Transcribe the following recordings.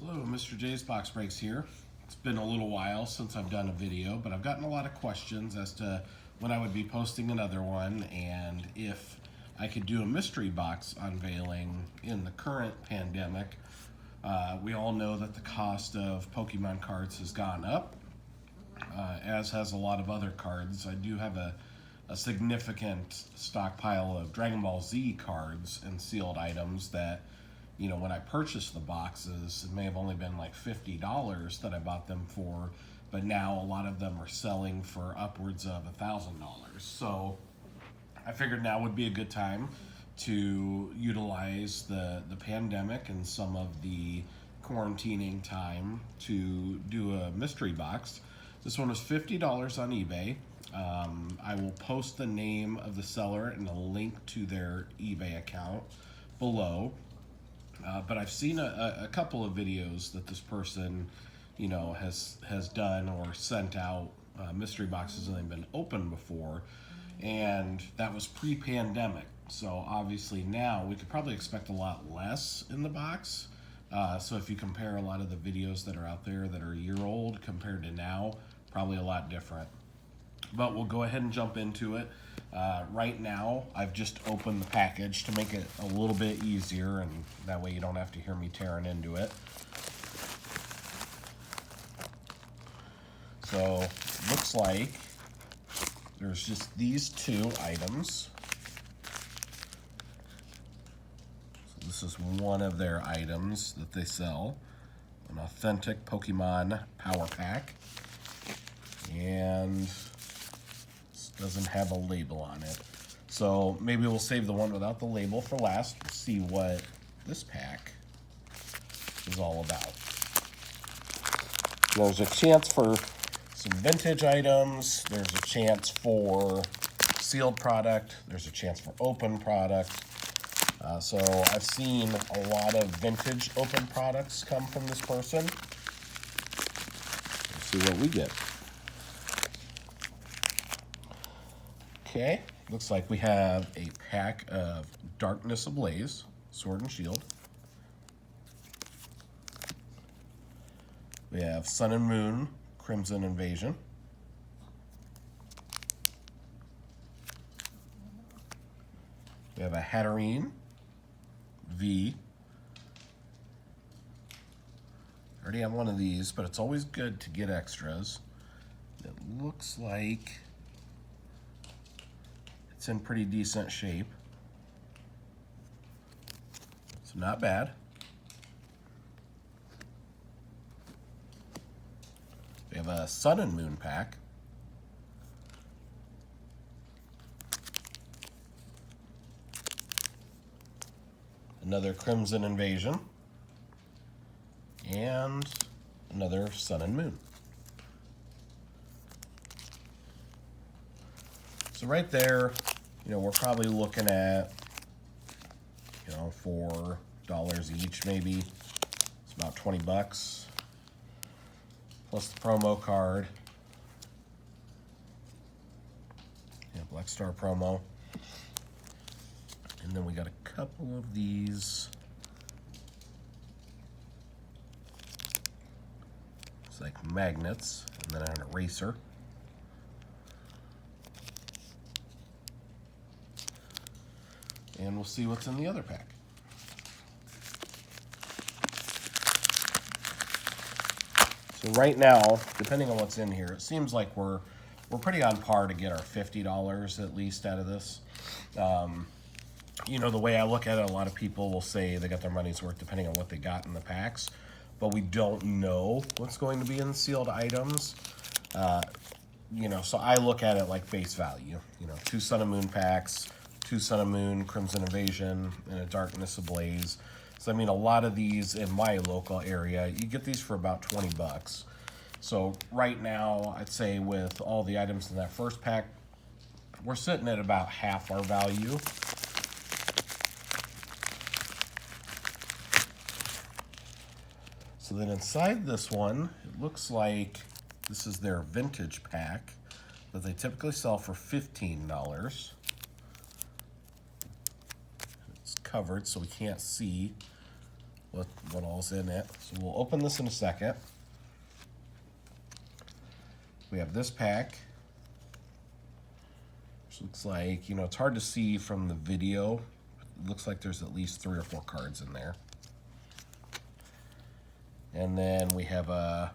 Hello, Mr. J's Box Breaks here. It's been a little while since I've done a video, but I've gotten a lot of questions as to when I would be posting another one and if I could do a mystery box unveiling in the current pandemic. We all know that the cost of Pokemon cards has gone up, as has a lot of other cards. I do have a significant stockpile of Dragon Ball Z cards and sealed items that, you know, when I purchased the boxes, it may have only been like $50 that I bought them for, but now a lot of them are selling for upwards of $1,000. So I figured now would be a good time to utilize the pandemic and some of the quarantining time to do a mystery box. This one was $50 on eBay. I will post the name of the seller and a link to their eBay account below. But I've seen a couple of videos that this person, you know, has done or sent out mystery boxes and they've been opened before, and that was pre-pandemic. So obviously now we could probably expect a lot less in the box. So if you compare a lot of the videos that are out there that are a year old compared to now, probably a lot different. But we'll go ahead and jump into it. Right now, I've just opened the package to make it a little bit easier, and that way you don't have to hear me tearing into it. So, looks like there's just these two items. So this is one of their items that they sell, an authentic Pokemon Power Pack. And doesn't have a label on it. So maybe we'll save the one without the label for last and see what this pack is all about. There's a chance for some vintage items. There's a chance for sealed product. There's a chance for open product. So I've seen a lot of vintage open products come from this person. Let's see what we get. Okay, looks like we have a pack of Darkness Ablaze, Sword and Shield. We have Sun and Moon, Crimson Invasion. We have a Hatterene, V. I already have one of these, but it's always good to get extras. It looks like it's in pretty decent shape. So not bad. We have a Sun and Moon pack. Another Crimson Invasion. And another Sun and Moon. So right there, you know, we're probably looking at, you know, $4 each maybe. It's about 20 bucks. Plus the promo card. Yeah, Black Star promo. And then we got a couple of these. It's like magnets, and then an eraser. And we'll see what's in the other pack. So right now, depending on what's in here, it seems like we're pretty on par to get our $50 at least out of this. You know, the way I look at it, a lot of people will say they got their money's worth depending on what they got in the packs, but we don't know what's going to be in sealed items. You know, so I look at it like base value. You know, 2 Sun and Moon packs, 2 Sun and Moon, Crimson Invasion, and a Darkness Ablaze. So, I mean, a lot of these in my local area, you get these for about 20 bucks. So, right now, I'd say with all the items in that first pack, we're sitting at about half our value. So then inside this one, it looks like this is their vintage pack that they typically sell for $15. It's covered so we can't see what all's in it. So we'll open this in a second. We have this pack. Which looks like, you know, it's hard to see from the video. It looks like there's at least 3 or 4 cards in there. And then we have a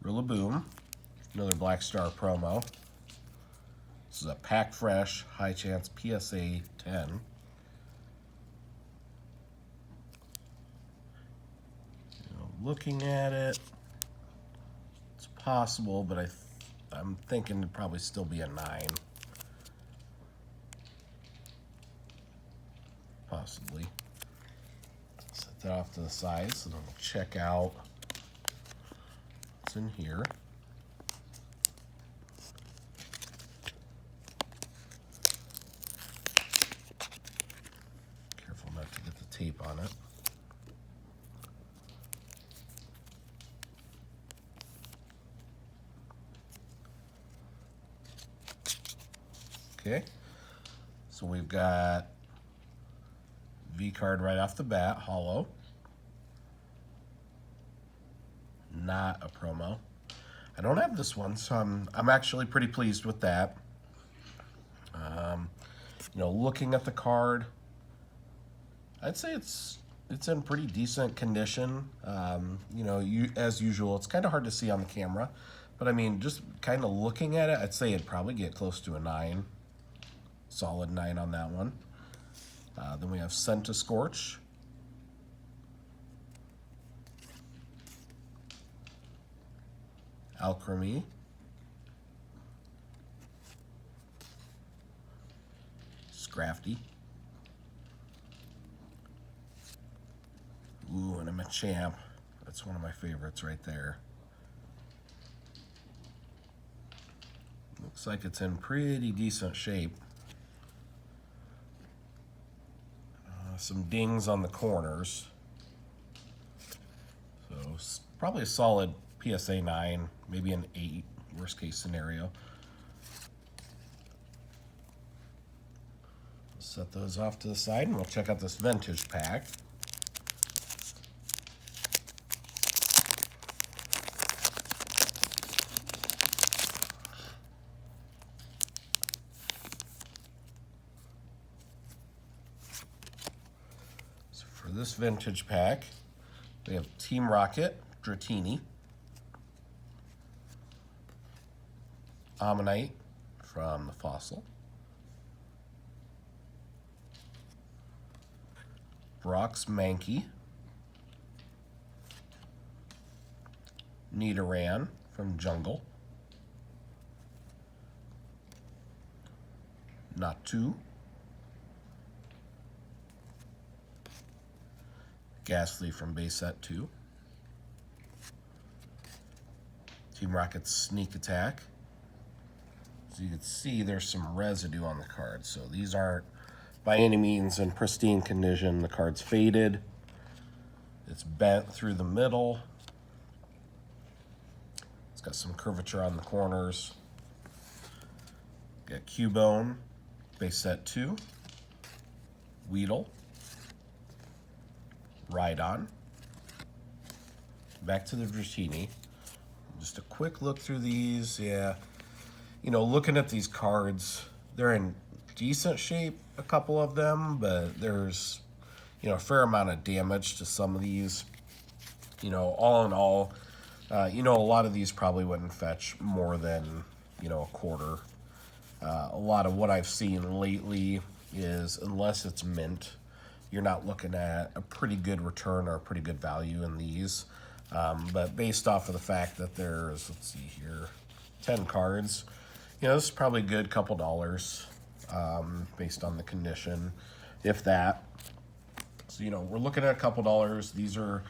Rillaboom, another Black Star promo. This is a pack fresh, high chance PSA 10. Looking at it, it's possible, but I'm thinking it'd probably still be a 9. Possibly. Set that off to the side so then we'll check out what's in here. Careful not to get the tape on it. Okay, so we've got V card right off the bat, hollow. Not a promo. I don't have this one, so I'm actually pretty pleased with that. You know, looking at the card, I'd say it's in pretty decent condition. You know, as usual, it's kind of hard to see on the camera, but I mean, just kind of looking at it, I'd say it'd probably get close to a 9. Solid 9 on that one. Then we have Scorch. Alchemy. Scrafty. Ooh, and a Machamp. That's one of my favorites right there. Looks like it's in pretty decent shape. Some dings on the corners. So probably a solid PSA 9, maybe an 8, worst case scenario. We'll set those off to the side and we'll check out this vintage pack. For this vintage pack, we have Team Rocket, Dratini, Ammonite from the Fossil, Brock's Mankey, Nidoran from Jungle, Natu, Ghastly from base set 2. Team Rocket's Sneak Attack. So you can see there's some residue on the card. So these aren't by any means in pristine condition. The card's faded. It's bent through the middle. It's got some curvature on the corners. Got Cubone, base set 2. Weedle. Rhydon. Back to the Dratini. Just a quick look through these. Yeah, you know, looking at these cards, they're in decent shape, a couple of them, but there's, you know, a fair amount of damage to some of these. You know, all in all, you know, a lot of these probably wouldn't fetch more than, you know, a quarter. A lot of what I've seen lately is, unless it's mint, you're not looking at a pretty good return or a pretty good value in these. But based off of the fact that there's, let's see here, 10 cards, you know, this is probably a good couple dollars based on the condition, if that. So, you know, we're looking at a couple dollars. These are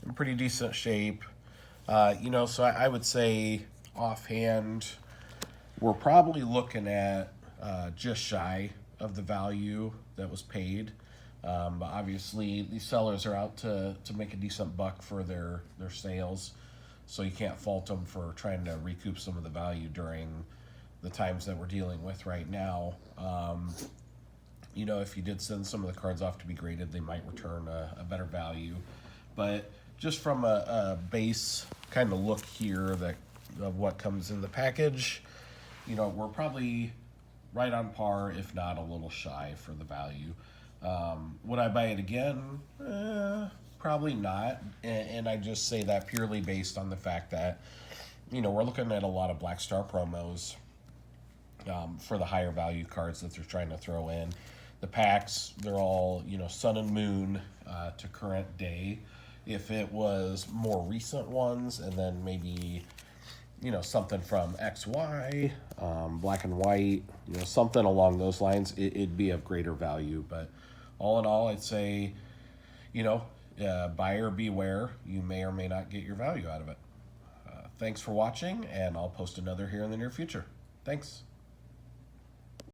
in pretty decent shape. You know, so I would say offhand, we're probably looking at just shy of the value that was paid. But obviously, these sellers are out to make a decent buck for their sales, so you can't fault them for trying to recoup some of the value during the times that we're dealing with right now. You know, if you did send some of the cards off to be graded, they might return a better value. But just from a base kind of look here of what comes in the package, you know, we're probably right on par, if not a little shy for the value. Would I buy it again? Probably not. And I just say that purely based on the fact that, you know, we're looking at a lot of Black Star promos for the higher value cards that they're trying to throw in. The packs, they're all, you know, Sun and Moon to current day. If it was more recent ones, and then maybe, you know, something from XY, black and white, you know, something along those lines, it'd be of greater value. But all in all, I'd say, you know, buyer beware. You may or may not get your value out of it. Thanks for watching, and I'll post another here in the near future. Thanks.